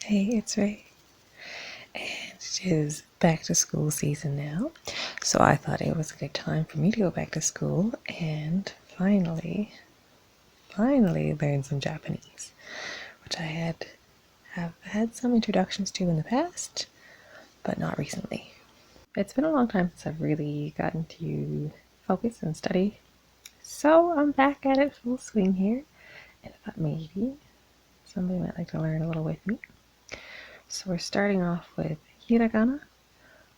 Hey, it's Ray, and it is back to school season now, so I thought it was a good time for me to go back to school and finally learn some Japanese, which I have had some introductions to in the past, but not recently. It's been a long time since I've really gotten to focus and study, so I'm back at it full swing here, and I thought maybe somebody might like to learn a little with me. So we're starting off with Hiragana,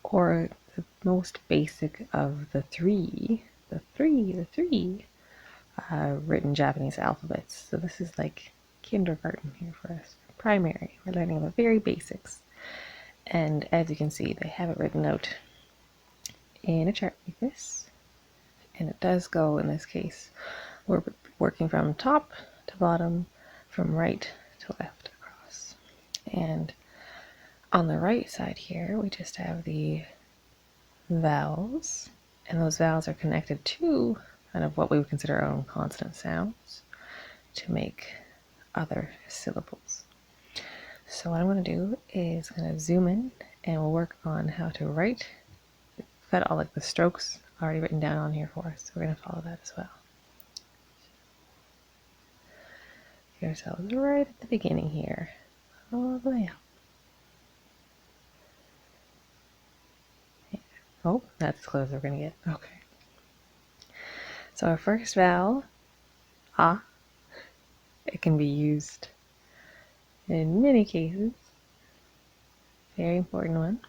or the most basic of the three written Japanese alphabets. So this is like kindergarten here for us, primary. We're learning the very basics. And as you can see, they have it written out in a chart like this. And it does go, in this case, we're working from top to bottom, from right to left across. And on the right side here, we just have the vowels, and those vowels are connected to kind of what we would consider our own consonant sounds to make other syllables. So what I'm going to do is kind of zoom in and we'll work on how to write. We've got all like the strokes already written down on here for us, so we're going to follow that as well. Get ourselves right at the beginning here, all the way up. Oh, that's as close as we're going to get. Okay. So our first vowel, ah, it can be used in many cases. Very important one.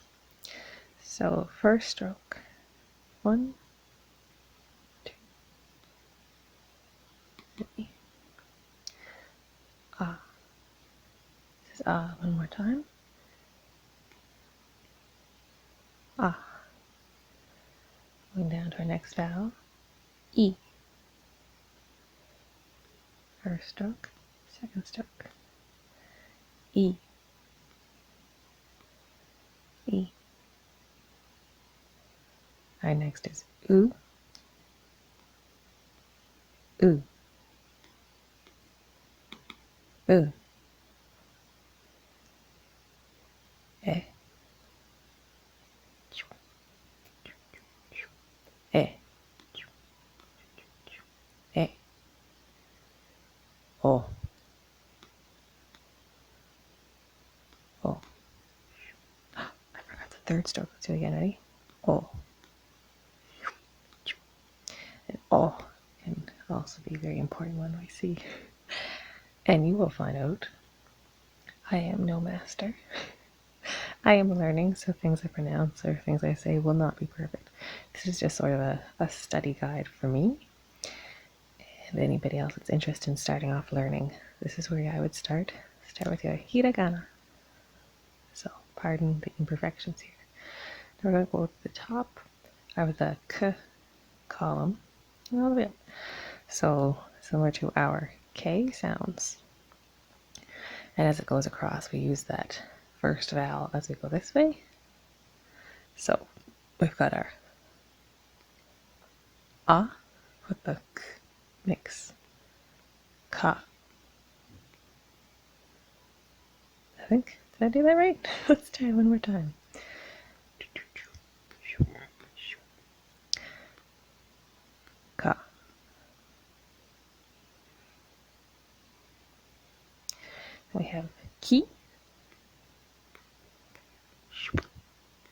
So first stroke, 1, 2, 3. Ah. This is ah one more time. Ah. Going down to our next vowel, E. First stroke, second stroke, E. E. Our next is U. U. U. E. E. E. O. O. I forgot the third stroke. Let's do it again. Ready? O. And O can also be a very important one we see. And you will find out I am no master. I am learning, so things I pronounce or things I say will not be perfect. This is just sort of a study guide for me. And anybody else that's interested in starting off learning, this is where I would start. Start with your hiragana. So, pardon the imperfections here. Now we're going to go to the top of the k column all the way up. So, similar to our K sounds. And as it goes across, we use that first vowel as we go this way. So, we've got our ah with the k mix. Ka. I think, did I do that right? Let's try it one more time. Ka. We have ki.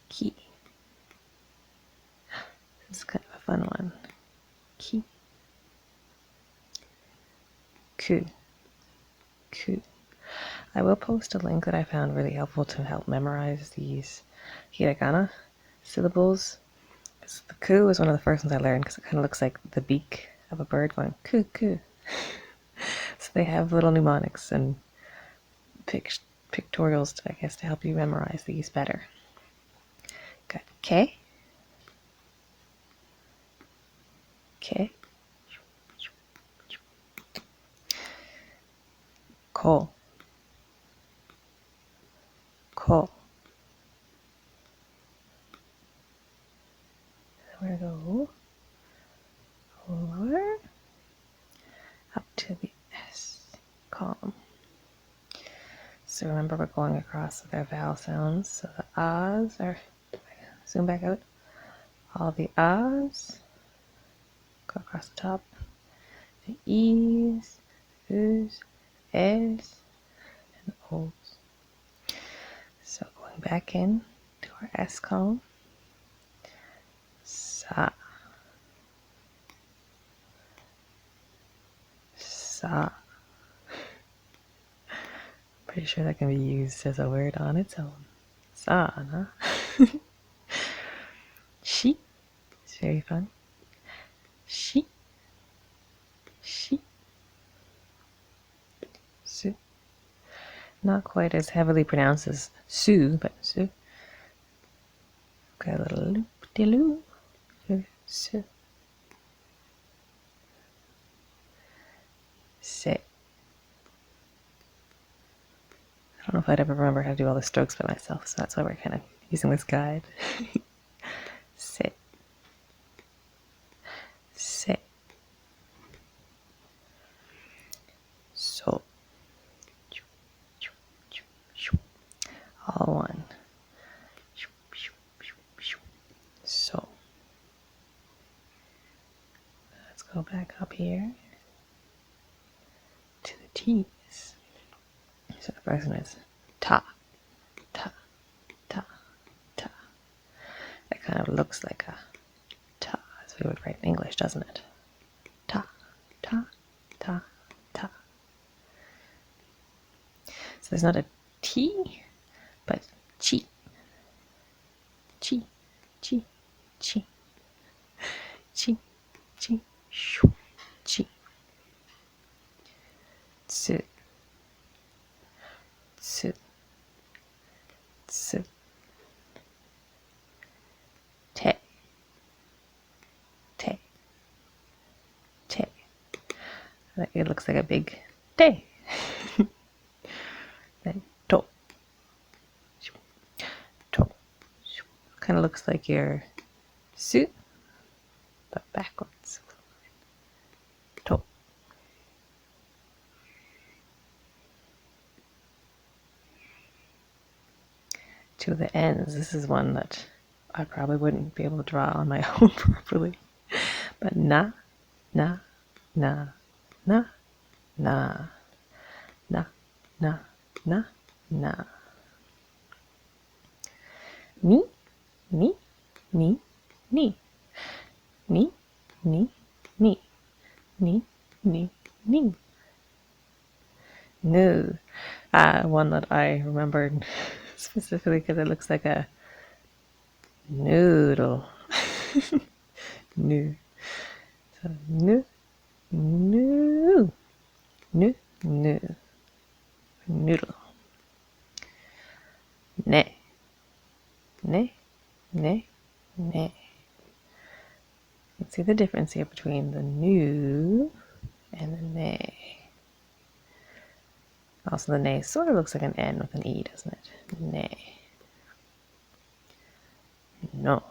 Ki. This is kind of a fun one. Ki. Ku. Ku. I will post a link that I found really helpful to help memorize these hiragana syllables. The ku is one of the first ones I learned because it kind of looks like the beak of a bird going ku ku. So they have little mnemonics and pictorials, I guess, to help you memorize these better. Got K. K. Ko. Ko. We're going to go lower up to the S column. So remember, we're going across with our vowel sounds. So the ahs are, zoom back out, all the ahs go across the top. The e's, oo's, es, and o's. So going back in to our S column, sa, sa. Pretty sure that can be used as a word on its own. Sa, huh? She, it's very fun. She, she, su. Not quite as heavily pronounced as su, but su. Got a little loop-de-loop. Su. Se. I don't know if I'd ever remember how to do all the strokes by myself, so that's why we're kind of using this guide. Se. Se. So. All one. So. Let's go back up here to the T's. So the first one is ta, ta, ta, ta. That kind of looks like a ta, as we would write in English, doesn't it? Ta, ta, ta, ta. So there's not a T, but chi, chi, chi, chi, chi, chi, shoo, chi. Tsu, tsu, tsu. Te, te, te. It looks like a big te. Then to, to. Kind of looks like your suit, but backwards. To. To the ends. This is one that I probably wouldn't be able to draw on my own properly. But na, na, na, na, na, na, na, na, na. Ni, ni, ni, ni. Ni, ni, ni. Ni, ni, ni. No. One that I remembered specifically because it looks like a noodle. No. So, no, no, no, no. Noodle. Ne, ne, ne, ne. You can see the difference here between the nu and the ne. Also, the ne sort of looks like an N with an E, doesn't it? Ne. No.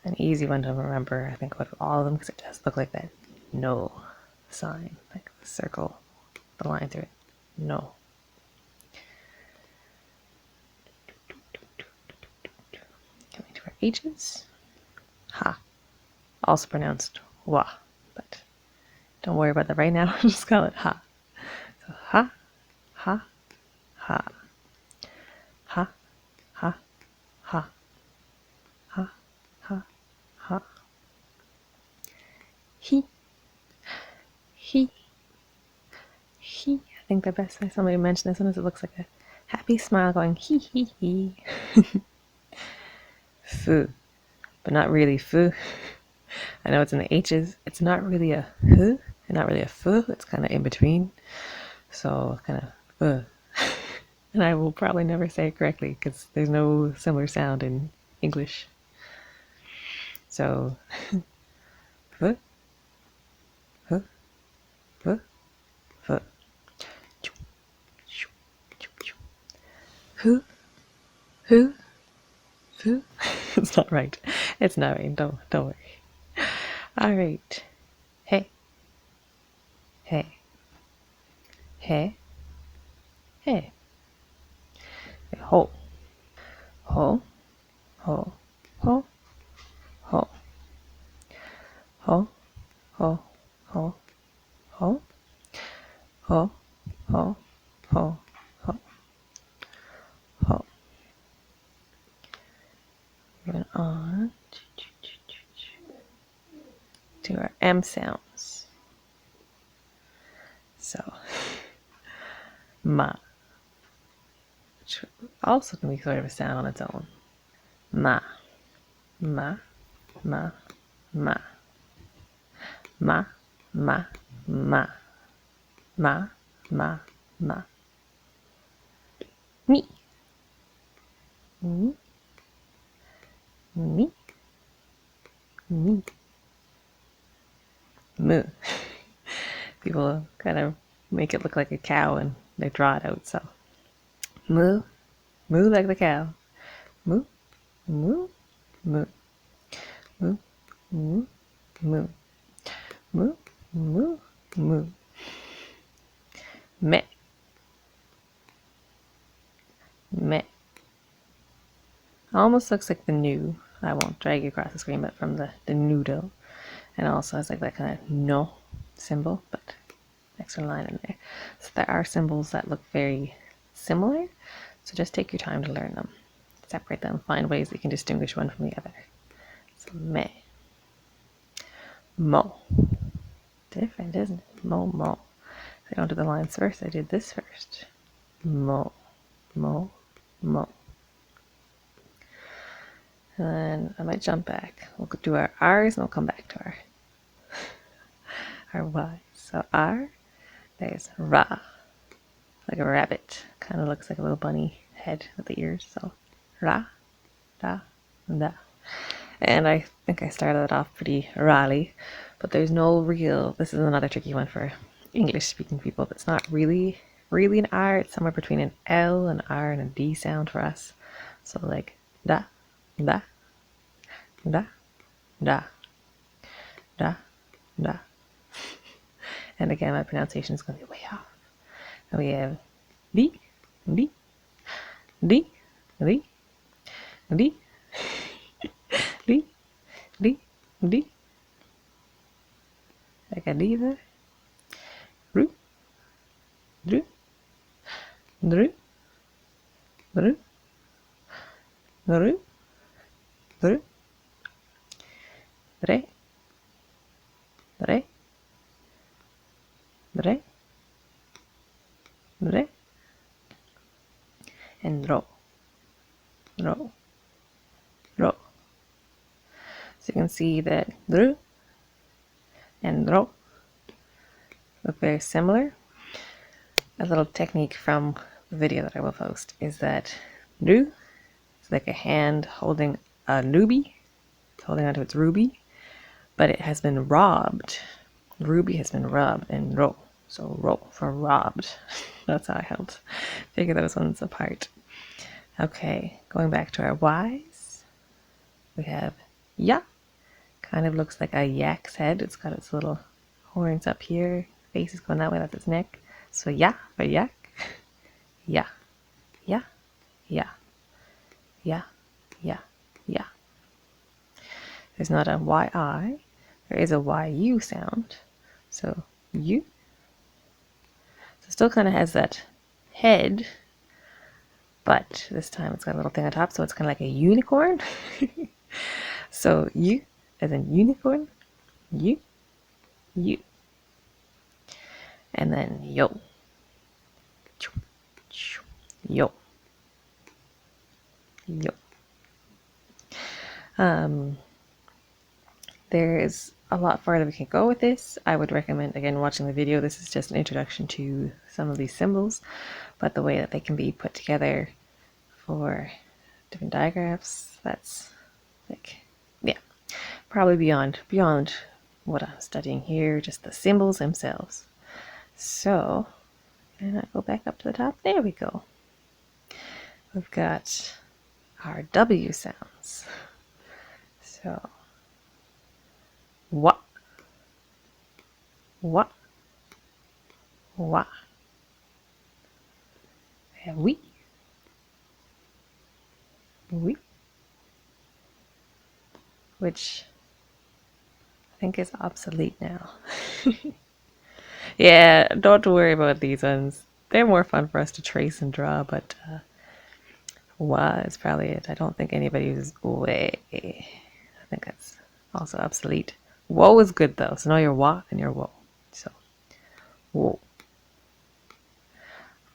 An easy one to remember, I think, out of all of them, because it does look like that no sign, like the circle, the line through it. No. Coming to our H's. Ha. Also pronounced wa, but don't worry about that right now. Just call it ha. So ha, ha, ha. Ha, ha, ha. Ha, ha, ha. He, he, he. I think the best way somebody mentioned this one is it looks like a happy smile going he, he, he. Fu, but not really fu. I know it's in the H's. It's not really a hu and not really a fu. It's kind of in between. So kind of and I will probably never say it correctly because there's no similar sound in English. So fu, fu, fu, fu. Who? Who? Who? It's not right. It's not right. Don't worry. All right. Hey. Hey. Hey. Hey. ho. Ho, ho, ho, ho. Ho, ho, ho, ho. Ho, ho, ho, ho, ho. Moving on to our M sounds. So, ma, which also can be sort of a sound on its own. Ma, ma, ma, ma, ma, ma, ma, ma, ma, ma. Me, me, me, me. Moo. People kind of make it look like a cow and they draw it out. So, moo, moo like the cow. Moo, moo, moo, moo, moo, moo, moo, moo, moo. Me, me. Almost looks like the new. I won't drag you across the screen, but from the noodle. And also has like that kind of no symbol, but extra line in there. So there are symbols that look very similar. So just take your time to learn them. Separate them, find ways that you can distinguish one from the other. So me. Mo. Different, isn't it? Mo, mo. I don't do the lines first, I did this first. Mo, mo, mo. And I might jump back. We'll do our R's and we'll come back to our Y's. So R, there's Ra, like a rabbit. Kind of looks like a little bunny head with the ears. So Ra, da, da. And I think I started it off pretty rally, but there's no real, this is another tricky one for English speaking people. It's not really an R. It's somewhere between an L, an R, and a D sound for us. So like da, da, da, da, da, da. And again, my pronunciation is going to be way off. And we have D, D, D, D, D, D, D, D. Like a diva. Ru, dru, dru, dru, dru, dru, re, re, re, re, and ro, ro, ro. So you can see that dru and ro look very similar. A little technique from the video that I will post is that dru is like a hand holding a ruby. It's holding onto its ruby, but it has been robbed. Ruby has been robbed, and ro. So ro for robbed. That's how I helped figure those ones apart. Okay, going back to our Y's, we have ya. Kind of looks like a yak's head. It's got its little horns up here. Face is going that way, that's its neck. So ya for yak. Ya, ya, ya, ya, ya, ya. There's not a yi. There is a yu sound. So you. So it still kind of has that head, but this time it's got a little thing on top, so it's kind of like a unicorn. So you as in unicorn, you, and then yo, yo, yo. There is a lot farther we can go with this. I would recommend, again, watching the video. This is just an introduction to some of these symbols, but the way that they can be put together for different diagraphs, that's like, yeah, probably beyond what I'm studying here, just the symbols themselves. So, and I go back up to the top. There we go. We've got our W sounds. So, what, what, what. We have we, Oui. Which I think is obsolete now. Yeah, don't worry about these ones. They're more fun for us to trace and draw, but wa is probably it. I don't think anybody uses way. I think that's also obsolete. Woe is good though, so now you're wa and you're woe. So, woe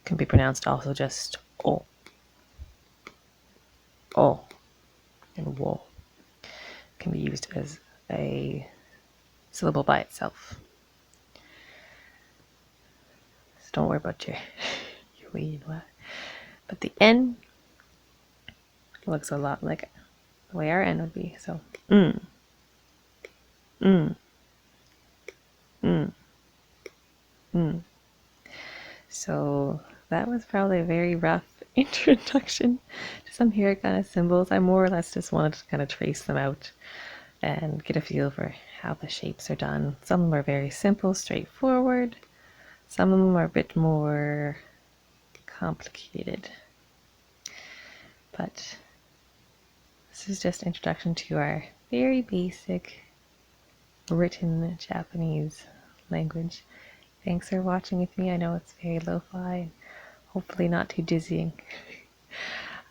can be pronounced also just o. O and woe can be used as a syllable by itself. So don't worry about your we and wa. But the N looks a lot like the way our N would be. So, mm, mm, mm, mm. So that was probably a very rough introduction to some hiragana symbols. I more or less just wanted to kind of trace them out and get a feel for how the shapes are done. Some of them are very simple, straightforward. Some of them are a bit more complicated. But this is just an introduction to our very basic written Japanese language. Thanks for watching with me. I know it's very lo-fi, hopefully not too dizzying.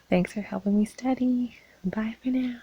Thanks for helping me study. Bye for now.